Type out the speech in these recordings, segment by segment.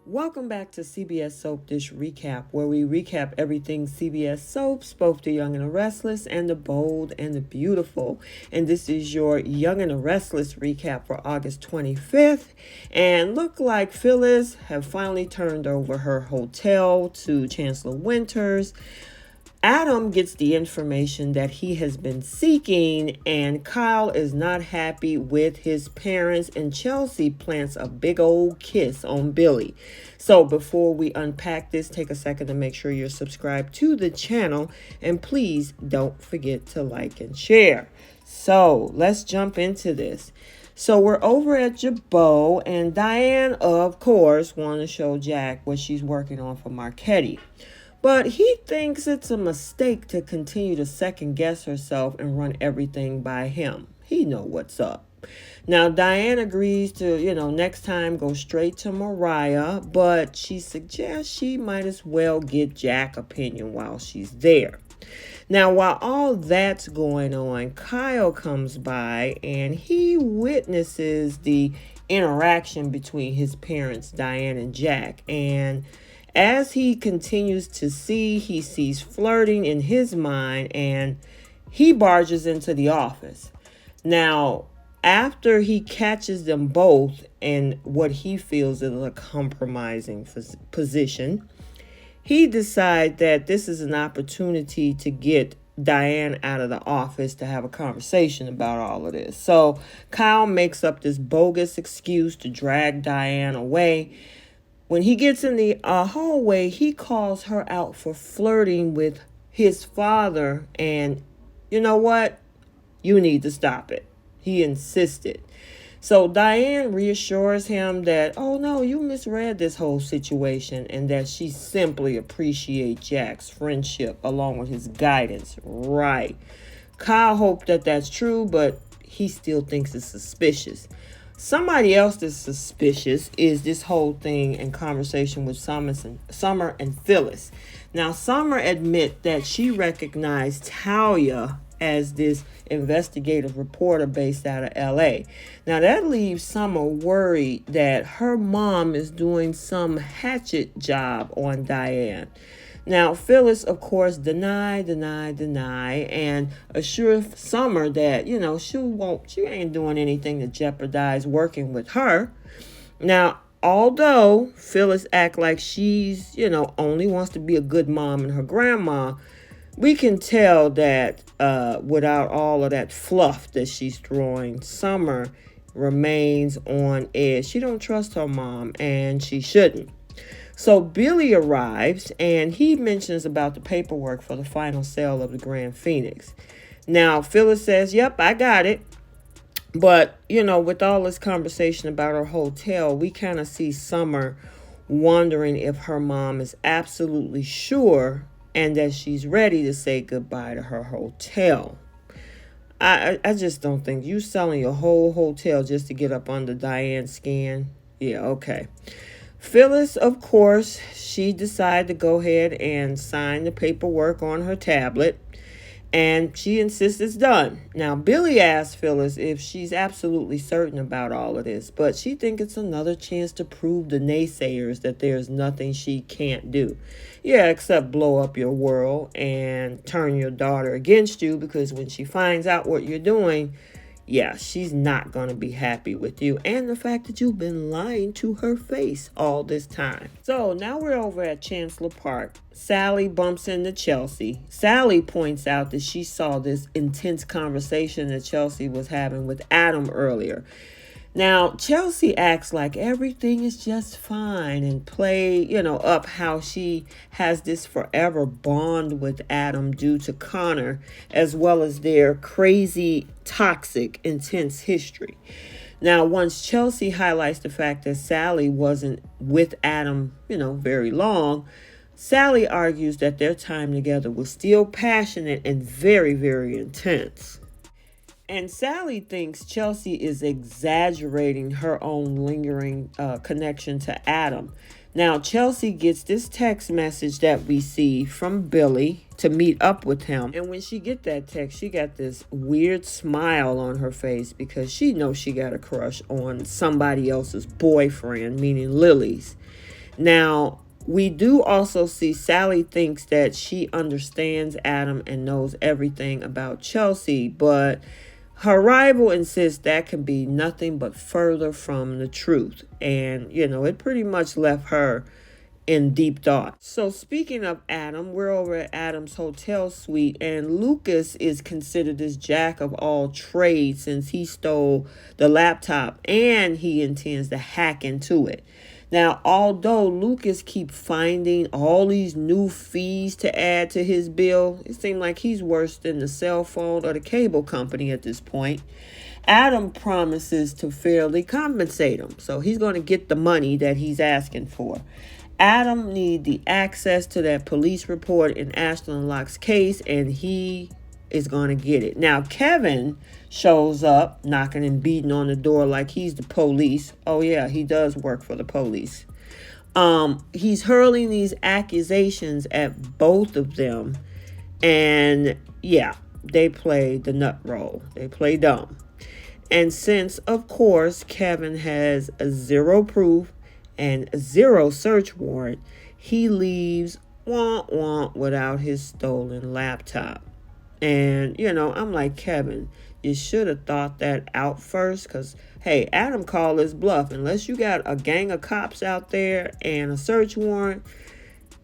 Welcome back to CBS Soap Dish Recap, where we recap everything CBS soaps, both the Young and the Restless and the Bold and the Beautiful. And this is your Young and the Restless recap for August 25th. And look like Phyllis have finally turned over her hotel to Chancellor Winters. Adam gets the information that he has been seeking, and Kyle is not happy with his parents, and Chelsea plants a big old kiss on Billy. So before we unpack this, take a second to make sure you're subscribed to the channel, and please don't forget to like and share. So let's jump into this. So we're over at Jabot, and Diane, of course, wants to show Jack what she's working on for Marchetti. But he thinks it's a mistake to continue to second guess herself and run everything by him. He know what's up. Now, Diane agrees to, next time go straight to Mariah, but she suggests she might as well get Jack's opinion while she's there. Now, while all that's going on, Kyle comes by and he witnesses the interaction between his parents, Diane and Jack, and as he continues to see, he sees flirting in his mind, and he barges into the office. Now, after he catches them both in what he feels is a compromising position, he decides that this is an opportunity to get Diane out of the office to have a conversation about all of this. So Kyle makes up this bogus excuse to drag Diane away. When he gets in the hallway, he calls her out for flirting with his father. And you know what? You need to stop it. He insisted. So Diane reassures him that, oh no, you misread this whole situation and that she simply appreciates Jack's friendship along with his guidance. Right. Kyle hoped that that's true, but he still thinks it's suspicious. Somebody else that's suspicious is this whole thing and conversation with Summer and Phyllis. Now, Summer admit that she recognized Talia as this investigative reporter based out of LA. Now, that leaves Summer worried that her mom is doing some hatchet job on Diane. Now, Phyllis, of course, deny, and assure Summer that, she ain't doing anything to jeopardize working with her. Now, although Phyllis act like she's, only wants to be a good mom and her grandma, we can tell that without all of that fluff that she's throwing, Summer remains on edge. She don't trust her mom, and she shouldn't. So Billy arrives, and he mentions about the paperwork for the final sale of the Grand Phoenix. Now, Phyllis says, yep, I got it. But, with all this conversation about her hotel, we kind of see Summer wondering if her mom is absolutely sure and that she's ready to say goodbye to her hotel. I just don't think you selling your whole hotel just to get up under Diane's skin. Yeah, okay. Phyllis, of course, she decided to go ahead and sign the paperwork on her tablet, and she insists it's done. Now, Billy asked Phyllis if she's absolutely certain about all of this, but she thinks it's another chance to prove the naysayers that there's nothing she can't do. Yeah, except blow up your world and turn your daughter against you, because when she finds out what you're doing, yeah, she's not going to be happy with you and the fact that you've been lying to her face all this time. So now we're over at Chancellor Park. Sally bumps into Chelsea. Sally points out that she saw this intense conversation that Chelsea was having with Adam earlier. Now, Chelsea acts like everything is just fine and play, up how she has this forever bond with Adam due to Connor, as well as their crazy, toxic, intense history. Now, once Chelsea highlights the fact that Sally wasn't with Adam, very long, Sally argues that their time together was still passionate and very, very intense. And Sally thinks Chelsea is exaggerating her own lingering connection to Adam. Now, Chelsea gets this text message that we see from Billy to meet up with him. And when she get that text, she got this weird smile on her face because she knows she got a crush on somebody else's boyfriend, meaning Lily's. Now, we do also see Sally thinks that she understands Adam and knows everything about Chelsea, but her rival insists that can be nothing but further from the truth. And, it pretty much left her in deep thought. So speaking of Adam, we're over at Adam's hotel suite, and Lucas is considered this jack of all trades since he stole the laptop and he intends to hack into it. Now, although Lucas keeps finding all these new fees to add to his bill, it seems like he's worse than the cell phone or the cable company at this point. Adam promises to fairly compensate him, so he's going to get the money that he's asking for. Adam needs the access to that police report in Ashton Locke's case, and he is going to get it. Now, Kevin shows up, knocking and beating on the door like he's the police. Oh, yeah, he does work for the police. He's hurling these accusations at both of them, and yeah, they play the nut role. They play dumb. And since, of course, Kevin has zero proof and zero search warrant, he leaves without his stolen laptop. And, I'm like, Kevin, you should have thought that out first, because, hey, Adam called his bluff. Unless you got a gang of cops out there and a search warrant,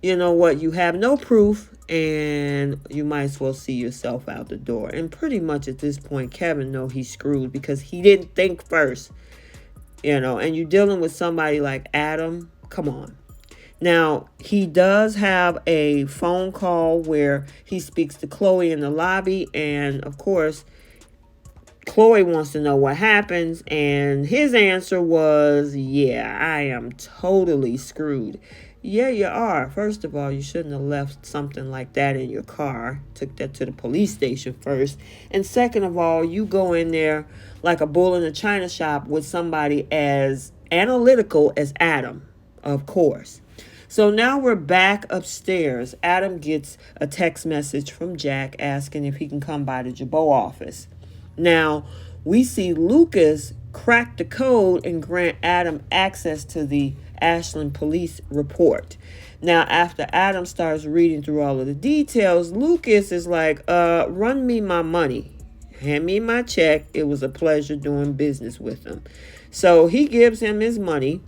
you know what? You have no proof, and you might as well see yourself out the door. And pretty much at this point, Kevin knows he's screwed because he didn't think first. And you're dealing with somebody like Adam. Come on. Now, he does have a phone call where he speaks to Chloe in the lobby. And, of course, Chloe wants to know what happens. And his answer was, yeah, I am totally screwed. Yeah, you are. First of all, you shouldn't have left something like that in your car. Took that to the police station first. And second of all, you go in there like a bull in a china shop with somebody as analytical as Adam, of course. So now we're back upstairs. Adam gets a text message from Jack asking if he can come by the Jabot office. Now, we see Lucas crack the code and grant Adam access to the Ashland police report. Now, after Adam starts reading through all of the details, Lucas is like, run me my money. Hand me my check. It was a pleasure doing business with him. So he gives him his money,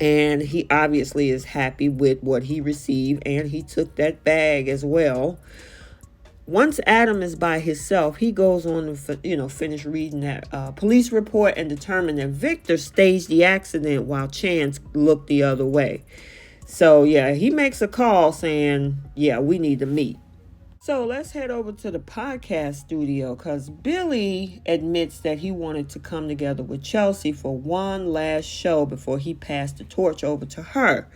and he obviously is happy with what he received, and he took that bag as well. Once Adam is by himself, he goes on to, finish reading that police report and determine that Victor staged the accident while Chance looked the other way. So, yeah, he makes a call saying, yeah, we need to meet. So let's head over to the podcast studio because Billy admits that he wanted to come together with Chelsea for one last show before he passed the torch over to her.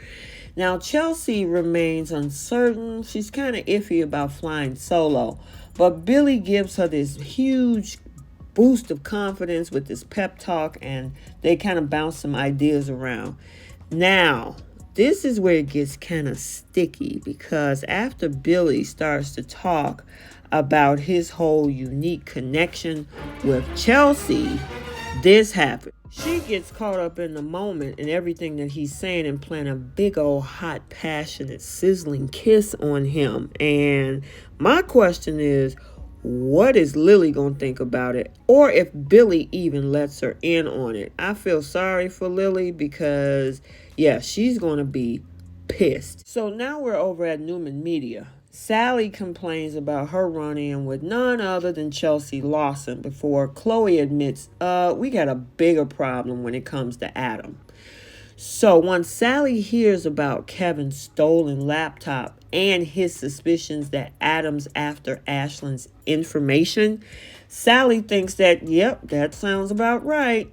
Now, Chelsea remains uncertain. She's kind of iffy about flying solo. But Billy gives her this huge boost of confidence with this pep talk, and they kind of bounce some ideas around. Now, this is where it gets kind of sticky because after Billy starts to talk about his whole unique connection with Chelsea, this happens. She gets caught up in the moment and everything that he's saying and playing a big old hot, passionate, sizzling kiss on him. And my question is, what is Lily going to think about it? Or if Billy even lets her in on it. I feel sorry for Lily because, yeah, she's going to be pissed. So now we're over at Newman Media. Sally complains about her run-in with none other than Chelsea Lawson before Chloe admits, we got a bigger problem when it comes to Adam. So once Sally hears about Kevin's stolen laptop and his suspicions that Adam's after Ashland's information, Sally thinks that, yep, that sounds about right.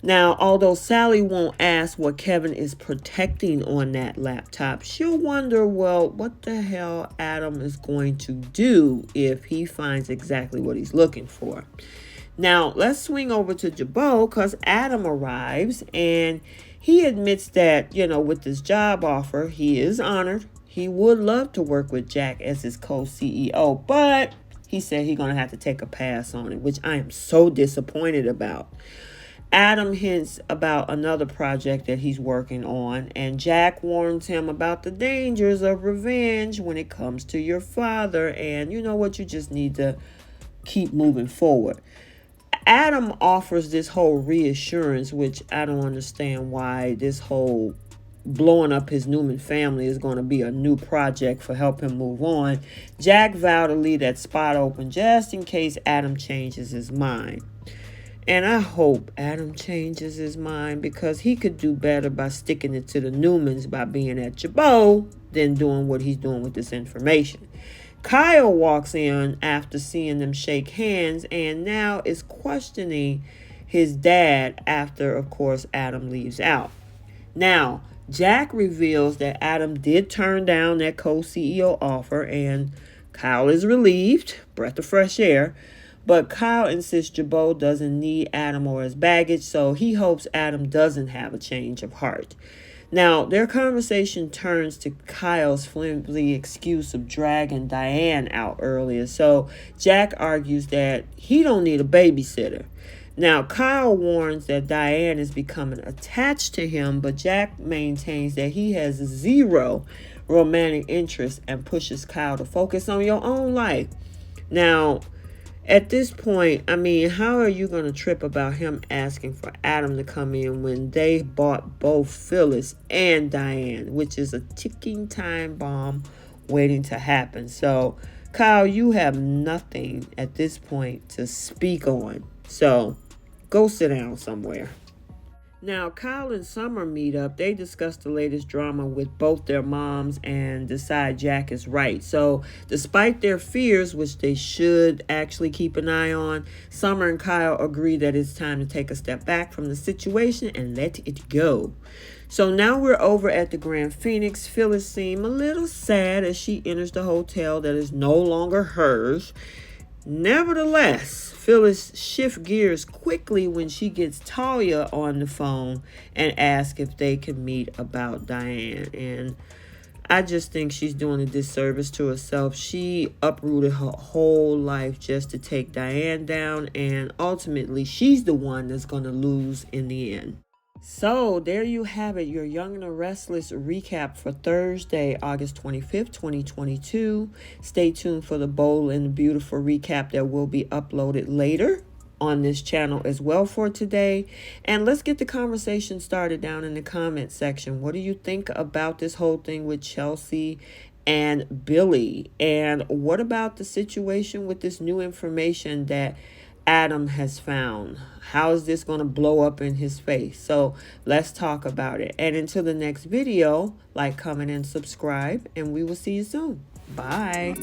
Now, although Sally won't ask what Kevin is protecting on that laptop, she'll wonder, well, what the hell Adam is going to do if he finds exactly what he's looking for. Now, let's swing over to Jabot because Adam arrives and he admits that, with this job offer, he is honored. He would love to work with Jack as his co-CEO, but he said he's going to have to take a pass on it, which I am so disappointed about. Adam hints about another project that he's working on, and Jack warns him about the dangers of revenge when it comes to your father, and you know what, you just need to keep moving forward. Adam offers this whole reassurance, which I don't understand why this whole blowing up his Newman family is going to be a new project for help him move on. Jack vowed to leave that spot open just in case Adam changes his mind. And I hope Adam changes his mind, because he could do better by sticking it to the Newmans by being at Jabot than doing what he's doing with this information. Kyle walks in after seeing them shake hands and now is questioning his dad after, of course, Adam leaves out. Now, Jack reveals that Adam did turn down that co-CEO offer, and Kyle is relieved, breath of fresh air. But Kyle insists Jabot doesn't need Adam or his baggage, so he hopes Adam doesn't have a change of heart. Now, their conversation turns to Kyle's flimsy excuse of dragging Diane out earlier. So Jack argues that he don't need a babysitter. Now, Kyle warns that Diane is becoming attached to him, but Jack maintains that he has zero romantic interest and pushes Kyle to focus on your own life. Now, at this point, I mean, how are you going to trip about him asking for Adam to come in when they bought both Phyllis and Diane, which is a ticking time bomb waiting to happen? So, Kyle, you have nothing at this point to speak on. So, go sit down somewhere. Now, Kyle and Summer meet up. They discuss the latest drama with both their moms and decide Jack is right. So, despite their fears, which they should actually keep an eye on, Summer and Kyle agree that it's time to take a step back from the situation and let it go. So now we're over at the Grand Phoenix. Phyllis seems a little sad as she enters the hotel that is no longer hers. Nevertheless, Phyllis shifts gears quickly when she gets Talia on the phone and asks if they can meet about Diane. And I just think she's doing a disservice to herself. She uprooted her whole life just to take Diane down, and ultimately she's the one that's going to lose in the end. So there you have it, your Young and the Restless recap for Thursday, August 25th, 2022. Stay tuned for the Bold and the Beautiful recap that will be uploaded later on this channel as well for today. And let's get the conversation started down in the comment section. What do you think about this whole thing with Chelsea and Billy? And what about the situation with this new information that Adam has found? How is this going to blow up in his face? So let's talk about it. And until the next video, like, comment, and subscribe, and we will see you soon. Bye.